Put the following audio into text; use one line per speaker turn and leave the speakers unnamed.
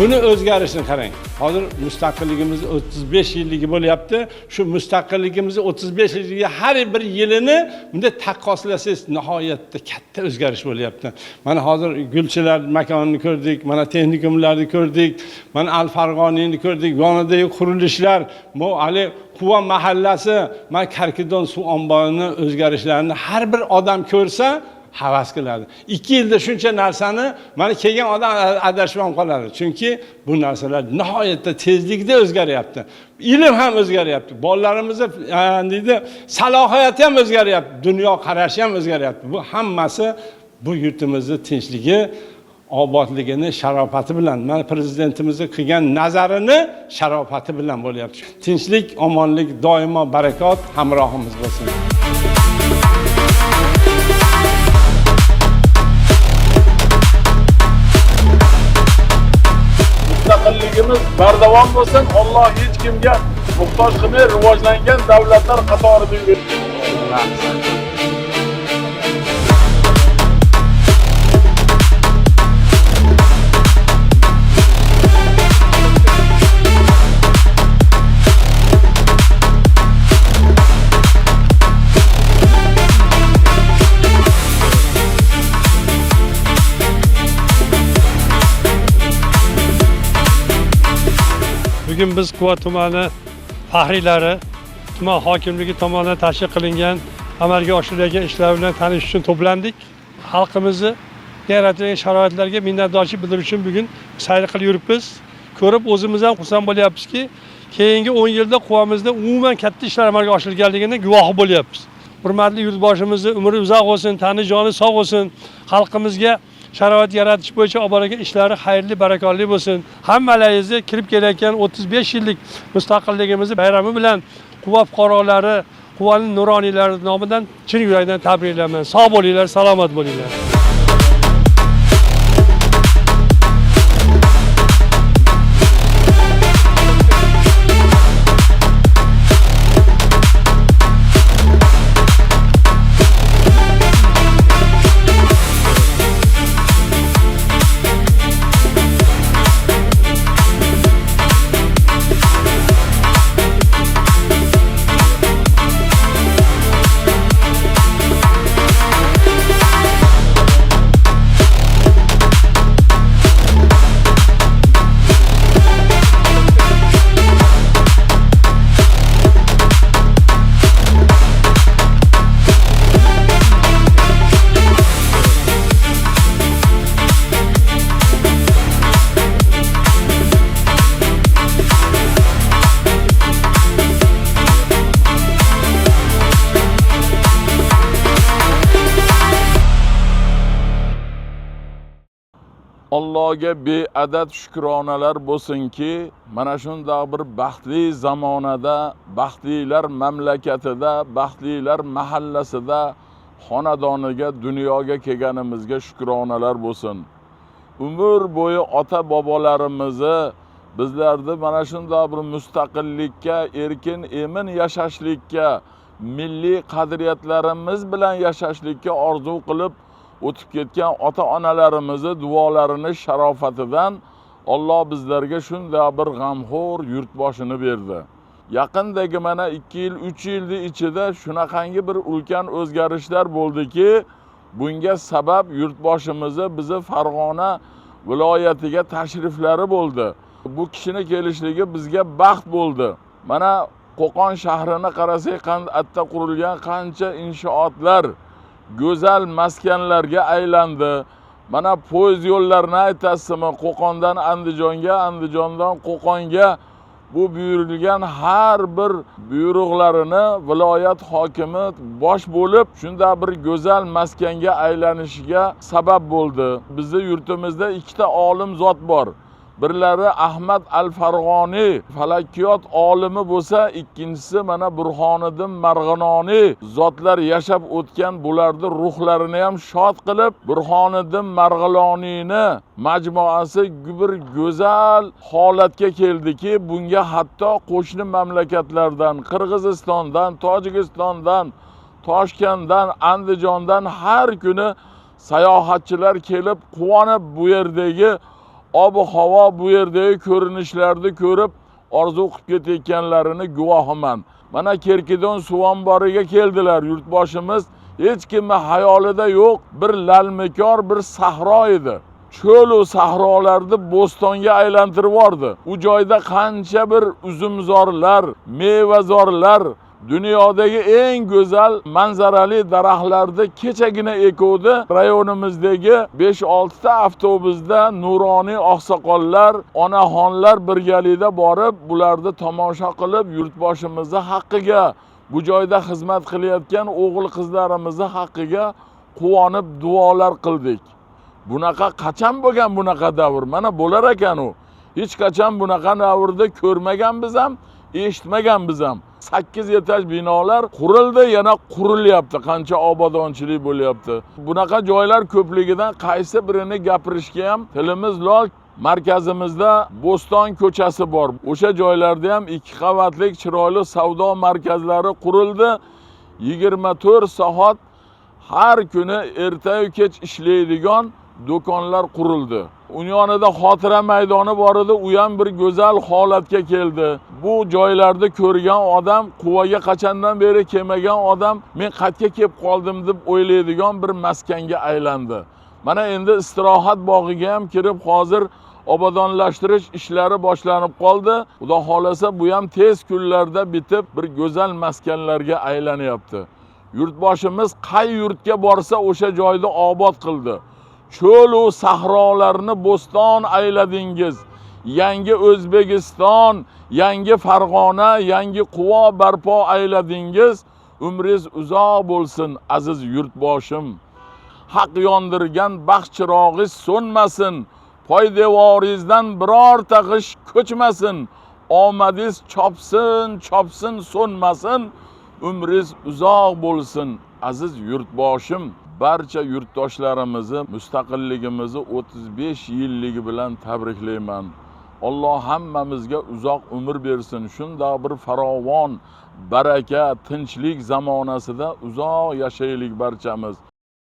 Buni o'zgarishini qarang. Hozir mustaqilligimiz 35 yilligi bo'lyapti. Shu mustaqilligimiz 35 yilligi har bir yilini bunda taqqoslasangiz nihoyatda katta o'zgarish bo'lyapti. Mana hozir Gulchilar makonini ko'rdik, mana texnikumlarni ko'rdik, mana Al-Farg'oniyni ko'rdik, yonidagi qurilishlar, bu ali Quva mahallasi, mana Karkidon suv omborini o'zgarishlarini har bir odam ko'rsa havas qiladi. 2 yilda shuncha narsani mana kelgan odam adashib qoladi. Chunki bu narsalar nihoyatda tezlikda o'zgaryapti. Ilm ham o'zgaryapti. Bolalarimizni deydi, salohiyati ham o'zgaryapti. Dunyo qarashi ham o'zgaryapti. Bu hammasi bu yurtimizning tinchligi, obodligini sharofati bilan, mana prezidentimiz qilgan nazarini sharofati bilan bo'lyapti. Tinchlik, omonlik, doimo barakot hamrohimiz bo'lsin.
Mustaqilligimiz bardavom bo'lsin. Alloh hech kimga muhtoj qilmay rivojlangan davlatlar qatorida yursin.
Bugün biz Quva tumani faxriylari tuman hokimligi tomonidan tashkil qilingan amalga oshirilgan ishlar bilan tanishish uchun to'plandik. Xalqimizni yaratilgan sharoitlarga minnatdorchilik bildirish uchun bugun sayr qilib yuribmiz. Ko'rib o'zimiz ham xursand bo'lyapmizki, keyingi 10 yilda Quvamizda umuman katta ishlar amalga oshirilganligining guvohi bo'lyapmiz. Hurmatli yurtboshimizni umri uzoq bo'lsin, tani joni sog' bo'lsin, xalqimizga sharoit yaratish bo'yicha olib borgan ishlari xayrli, barakotli bo'lsin. Hammalaringizni kirib kelayotgan 35 yillik mustaqilligimizni bayrami bilan Quva fuqarolari, Quvaning nuroniylari nomidan chin yurakdan tabriklayman. Sog' bo'linglar, salomat bo'linglar.
Allohga beadad shukronalar bo'lsinki, mana shunday bir baxtli zamonada, baxtlilar mamlakatida, baxtlilar mahallasida, xonadoniga, dunyoga kelganimizga shukronalar bo'lsin. Umr bo'yi ota bobolarimizni bizlarni mana shunday bir mustaqillikka, erkin, emin yashashlikka, milliy qadriyatlarimiz bilan yashashlikka orzu qilib o'tib ketgan ota-onalarimizni duolarini sharofatidan Alloh bizlarga shunday bir g'amxo'r yurtboshini berdi. Yaqindagi mana 2 yil, 3 yilning ichida shunaqangi bir ulkan o'zgarishlar bo'ldiki, bunga sabab yurtboshimizni bizni Farg'ona viloyatiga tashriflari bo'ldi. Bu kishini kelishligi bizga baxt bo'ldi. Mana Qo'qon shahrini qarasak, qanday qurilgan qancha inshootlar go'zal maskanlarga aylandi. Mana poyezd yo'llarini aytasizmi, Qo'qondan Andijonga, Andijondan Qo'qonga bu buyurilgan har bir buyruqlarini viloyat hokimi bosh bo'lib shunday bir go'zal maskanga aylanishiga sabab bo'ldi. Bizning yurtimizda ikkita olim zot bor. Birlari Ahmad Al-Farg'oniy, falakiyot olimi bo'lsa, ikkinchisi mana Burhoniddin Marg'inoniy zotlar yashab o'tgan, bularning ruhlarini ham shod qilib, Burhoniddin Marg'inoniyni majmuasi bir go'zal holatga keldiki, bunga hatto qo'shni mamlakatlardan, Qirg'izistondan, Tojikistondan, Toshkentdan, Andijondan har kuni sayohatchilar kelib quvonib bu yerdagi ob-havo bu yerdagi ko'rinishlarni ko'rib orzu qilib ketayotganlarini guvohiman. Mana Kerkidon suv omboriga keldilar. Yurtboshimiz hech kimning hayolida yo'q bir lalmikor bir sahro edi. Cho'l va sahrolarni bo'stonga aylantirib yubordi. U joyda qancha bir uzumzorlar, mevazorlar, dunyodagi eng go'zal manzarali daraxtlarni kechagina ekuvdi. Rayonimizdagi 5-6 ta avtobusda nuroniy oqsoqollar, onaxonlar birgalikda borib, bularni tomosha qilib, yurtboshimizni haqqiga, bu joyda xizmat qilayotgan o'g'il qizlarimizni haqqiga quvonib duolar qildik. Bunaqa qachon bo'lgan bunaqa davr? Mana bo'lar ekan u. Hech qachon bunaqa davrda ko'rmaganmiz ham, eshitmaganmiz ham. 8 etaj binolar qurildi, yana qurilyapti. Qancha obodonchilik bo'lyapti. Bunaqa joylar ko'pligidan qaysi birini gapirishga ham tilimiz lol. Markazimizda Bo'ston ko'chasi bor. O'sha joylarda ham 2 qavatlik chiroyli savdo markazlari qurildi. 24 soat har kuni erta-yu kech ishlaydigan do'konlar qurildi. Uning yonida xotira maydoni bor edi, u ham bir go'zal holatga keldi. Bu joylarda ko'rgan odam, Quvaga qachondan beri kelmagan odam, men qayerga kelib qoldim deb o'ylaydigan bir maskanga aylandi. Mana endi istirohat bog'iga ham kirib, hozir obodonlashtirish ishlari boshlanib qoldi. Xudo xolasa bu ham tez kunlarda bitib bir go'zal maskanlarga aylanyapti. Yurtboshimiz qay yurtga borsa o'sha joyda obod qildi. Cho'l va sahrolarni bo'ston ayladingiz. Yangi O'zbekiston, yangi Farg'ona, yangi Quva barpo ayladingiz. Umringiz uzoq bo'lsin aziz yurtboshim. Haq yondirgan baxt chirog'ingiz so'nmasin. Poydevoringizdan birorta g'ish ko'chmasin. Omadingiz chopsin so'nmasin. Umringiz uzoq bo'lsin aziz yurtboshim. Barcha yurtdoshlarimizni mustaqilligimizni 35 yilligi bilan tabriklayman. Alloh hammamizga uzoq umr bersin. Shunday bir farovon, baraka, tinchlik zamonasida uzoq yashaylik barchamiz.